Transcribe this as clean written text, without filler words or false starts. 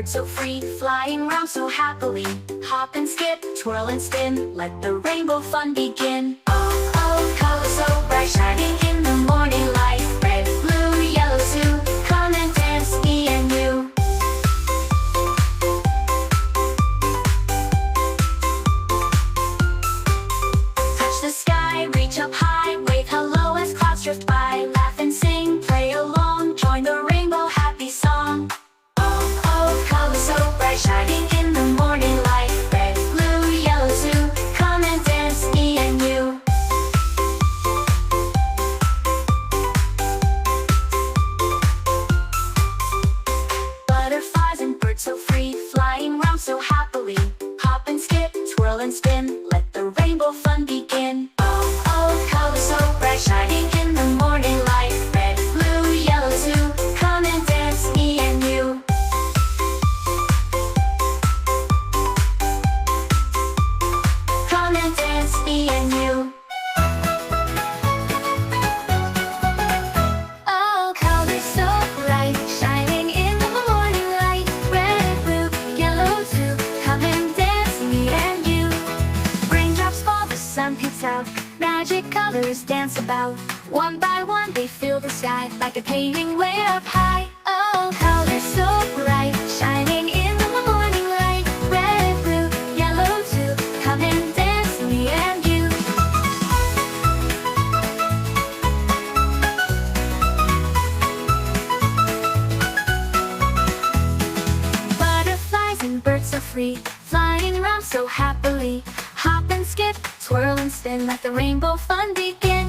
birds so free, flying round so happily. Hop and skip, twirl and spin, let the rainbow fun begin. Oh, oh, colors so bright, shining in the morning light. Red, blue, yellow too, come and dance, me and you. Touch the sky, reach up high, wave hello as clouds drift by. Laugh and sing, play along, join the rainbow happy song. Oh, oh, colors so bright, shining in the morning light. Red, blue, yellow too, come and dance, me and you. Butterflies and birds so free, flying round so happily. Hop and skip, twirl and spin, let the rainbow fun begin. Oh, oh, colors so bright, shining in the morning light. Red, blue, yellow too, come and dance, me and you. Come and dance, me and you. Oh, colors so bright, shining in the morning light. Red, blue, yellow too, come and dance, me and you. Raindrops fall, the sun peeks out, magic colors dance about. One by one they fill the sky, like a painting way up high. Oh, colors so bright, shining in the morning light. Red, blue, yellow too, come and dance, me and you. Butterflies and birds so free, flying around so happily. Hop and skip, twirl and spin, let the rainbow fun begin.